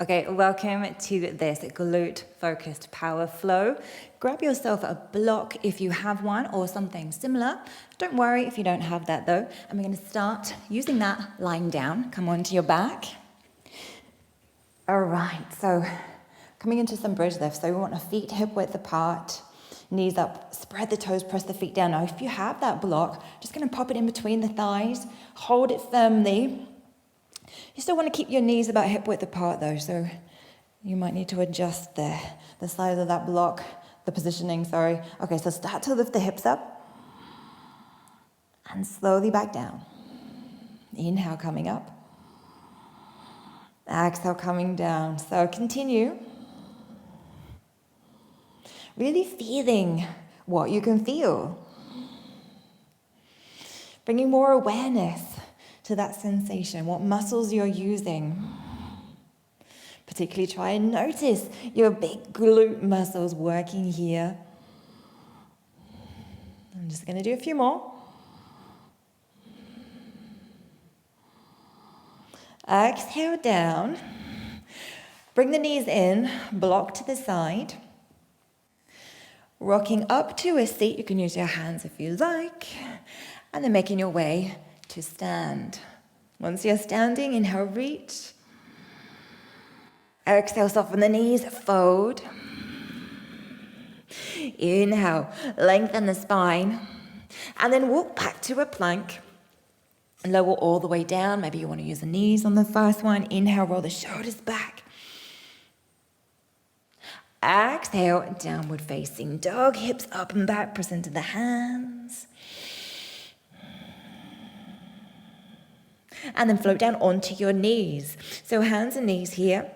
Okay, welcome to this glute-focused power flow. Grab yourself a block if you have one or something similar. Don't worry if you don't have that though. And we're going to start using that lying down. Come onto your back. All right, so coming into some bridge lifts. So we want our feet hip width apart, knees up, spread the toes, press the feet down. Now, if you have that block, just going to pop it in between the thighs, hold it firmly. You still want to keep your knees about hip width apart though, so you might need to adjust the size of that block, the positioning, sorry. Okay, so start to lift the hips up and slowly back down. Inhale, coming up. Exhale, coming down. So continue. Really feeling what you can feel. Bringing more awareness to that sensation, what muscles you're using. Particularly try and notice your big glute muscles working here. I'm just going to do a few more. Exhale down. Bring the knees in, block to the side. Rocking up to a seat, you can use your hands if you like. And then making your way to stand. Once you're standing, inhale, reach. Exhale, soften the knees, fold. Inhale, lengthen the spine. And then walk back to a plank. Lower all the way down. Maybe you want to use the knees on the first one. Inhale, roll the shoulders back. Exhale, downward facing dog. Hips up and back, press into the hands. And then float down onto your knees. So hands and knees here.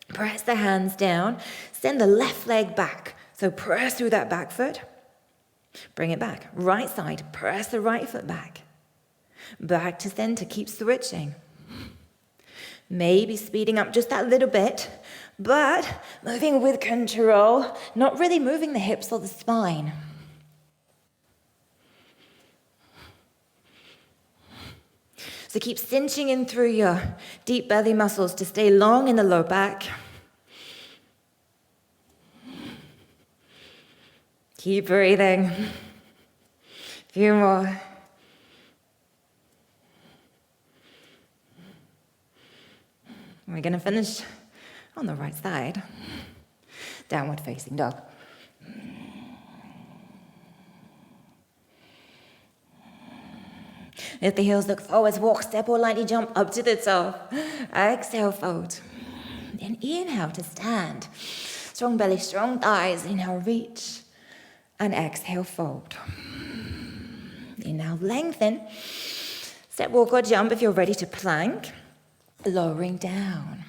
Press the hands down. Send the left leg back. So press through that back foot. Bring it back. Right side. Press the right foot back. Back to center. Keep switching. Maybe speeding up just that little bit. But moving with control. Not really moving the hips or the spine. So keep cinching in through your deep belly muscles to stay long in the low back. Keep breathing. A few more. We're going to finish on the right side. Downward facing dog. If the heels look forwards, walk, step or lightly jump up to the top. Exhale, fold. Then inhale to stand. Strong belly, strong thighs. Inhale, reach. And exhale, fold. Inhale, lengthen. Step, walk or jump if you're ready to plank. Lowering down.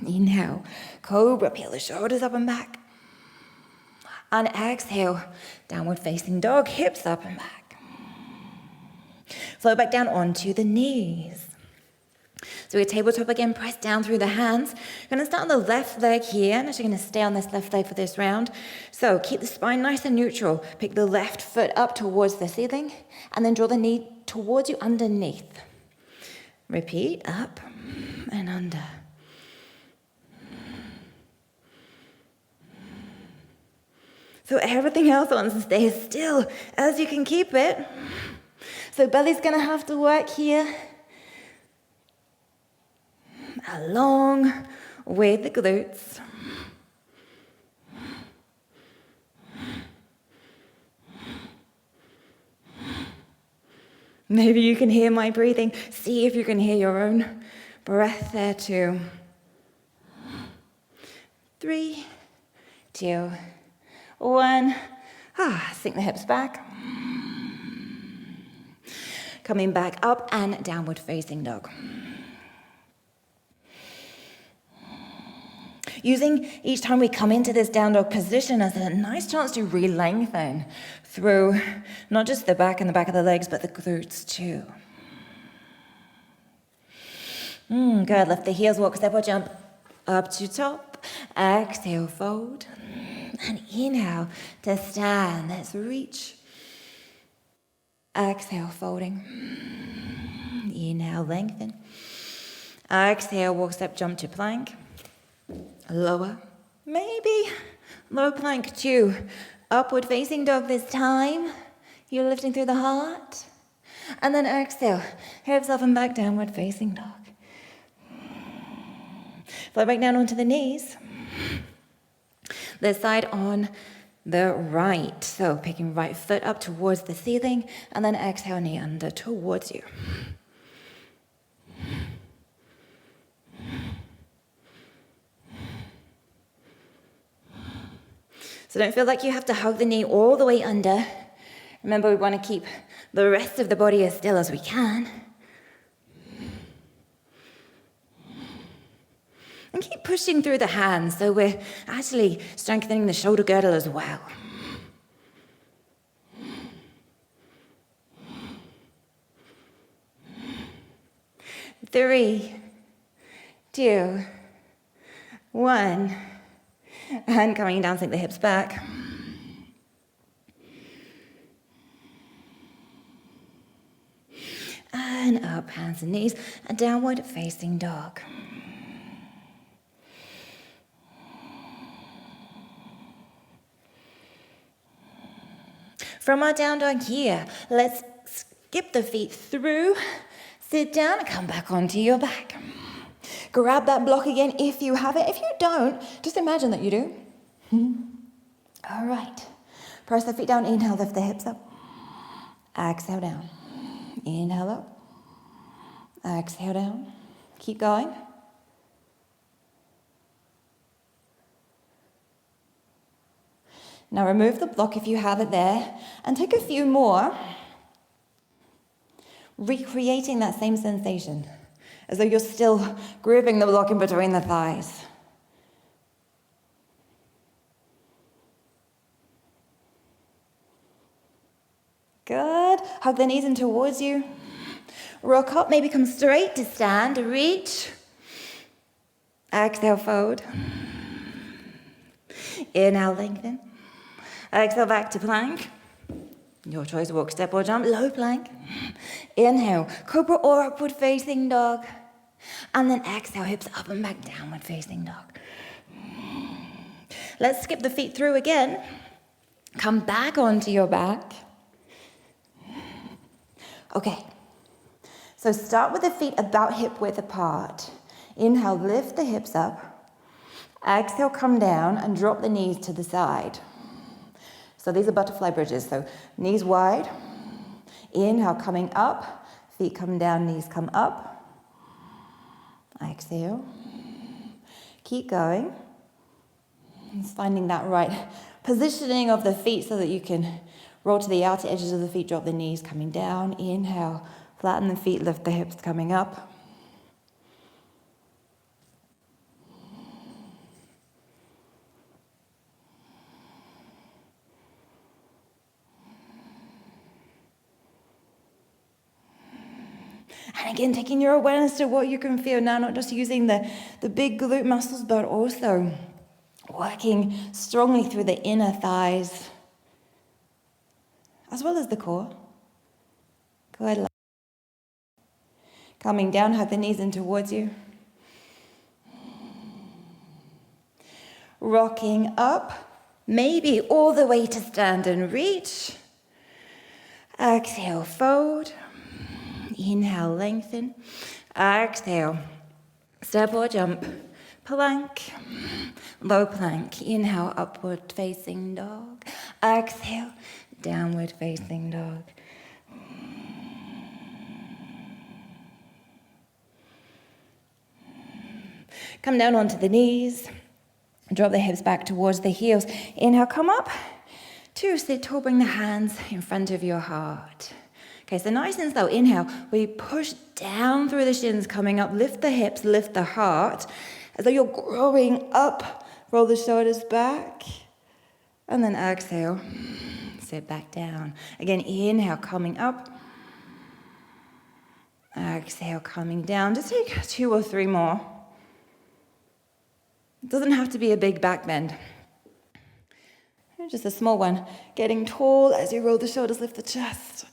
Inhale, cobra, peel the shoulders up and back. And exhale, downward facing dog, hips up and back. Flow back down onto the knees. So we're tabletop again, press down through the hands. You're going to start on the left leg here, and actually going to stay on this left leg for this round. So keep the spine nice and neutral. Pick the left foot up towards the ceiling, and then draw the knee towards you underneath. Repeat, up and under. So everything else wants to stay as still as you can keep it. So belly's going to have to work here along with the glutes. Maybe you can hear my breathing. See if you can hear your own breath there too. 3, 2, 1. Sink the hips back. Coming back up and downward facing dog. Using each time we come into this down dog position as a nice chance to re-lengthen through not just the back and the back of the legs, but the glutes too. Good, lift the heels, walk, step or jump up to top. Exhale, fold. And inhale to stand. Let's reach. Exhale, folding. Inhale, lengthen. Exhale, walk, step, jump to plank. Lower. Maybe low plank to upward facing dog this time. You're lifting through the heart. And then exhale, hips up and back, downward facing dog. Float back down onto the knees. This side on the right. So picking right foot up towards the ceiling and then exhale, knee under towards you. So don't feel like you have to hug the knee all the way under. Remember, we want to keep the rest of the body as still as we can. And keep pushing through the hands, so we're actually strengthening the shoulder girdle as well. Three, two, one. And coming down, sink the hips back. And up, hands and knees, and downward facing dog. From our down dog here, let's skip the feet through, sit down, and come back onto your back. Grab that block again if you have it. If you don't, just imagine that you do. All right. Press the feet down, inhale, lift the hips up. Exhale down. Inhale up. Exhale down. Keep going. Now remove the block if you have it there and take a few more, recreating that same sensation as though you're still gripping the block in between the thighs. Good. Hug the knees in towards you. Rock up, maybe come straight to stand, reach. Exhale, fold. Inhale, lengthen. Exhale, back to plank. Your choice, walk, step or jump, low plank. Inhale, cobra or upward facing dog. And then exhale, hips up and back, downward facing dog. Let's skip the feet through again. Come back onto your back. Okay, so start with the feet about hip width apart. Inhale, lift the hips up. Exhale, come down and drop the knees to the side. So these are butterfly bridges, so knees wide. Inhale, coming up. Feet come down, knees come up. Exhale. Keep going. Just finding that right positioning of the feet so that you can roll to the outer edges of the feet, drop the knees, coming down. Inhale, flatten the feet, lift the hips, coming up. And again, taking your awareness to what you can feel now, not just using the big glute muscles, but also working strongly through the inner thighs, as well as the core. Go ahead. Coming down, hug the knees in towards you. Rocking up, maybe all the way to stand and reach. Exhale, fold. Inhale, lengthen. Exhale, step or jump. Plank, low plank. Inhale, upward facing dog. Exhale, downward facing dog. Come down onto the knees. Drop the hips back towards the heels. Inhale, come up. To sit tall, bring the hands in front of your heart. Okay, so nice and slow. Inhale, we push down through the shins, coming up. Lift the hips, lift the heart. As though you're growing up. Roll the shoulders back. And then exhale. Sit back down. Again, inhale, coming up. Exhale, coming down. Just take 2 or 3 more. It doesn't have to be a big back bend. Just a small one. Getting tall as you roll the shoulders, lift the chest.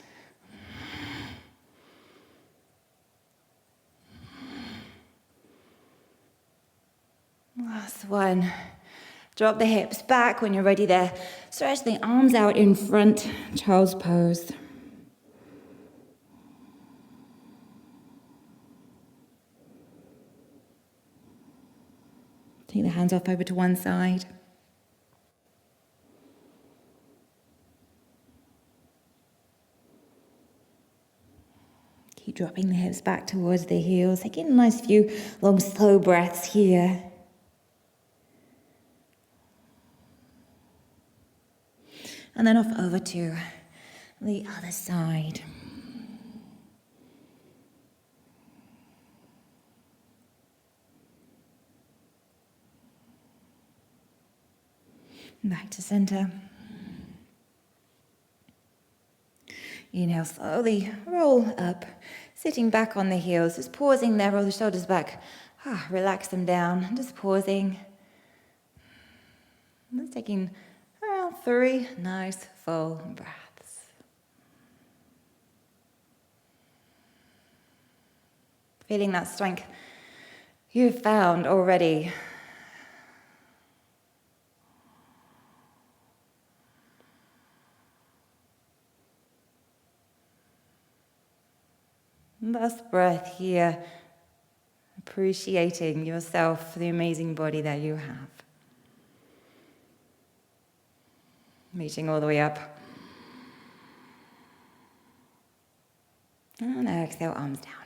Last one. Drop the hips back when you're ready there. Stretch the arms out in front, child's pose. Take the hands off over to one side. Keep dropping the hips back towards the heels. Taking a nice few long, slow breaths here. And then off over to the other side. Back to center. Inhale, slowly roll up, sitting back on the heels, just pausing there, roll the shoulders back, relax them down, just pausing. Just taking around 3 nice full breaths. Feeling that strength you've found already. Last breath here, appreciating yourself for the amazing body that you have. Reaching all the way up. And exhale, arms down.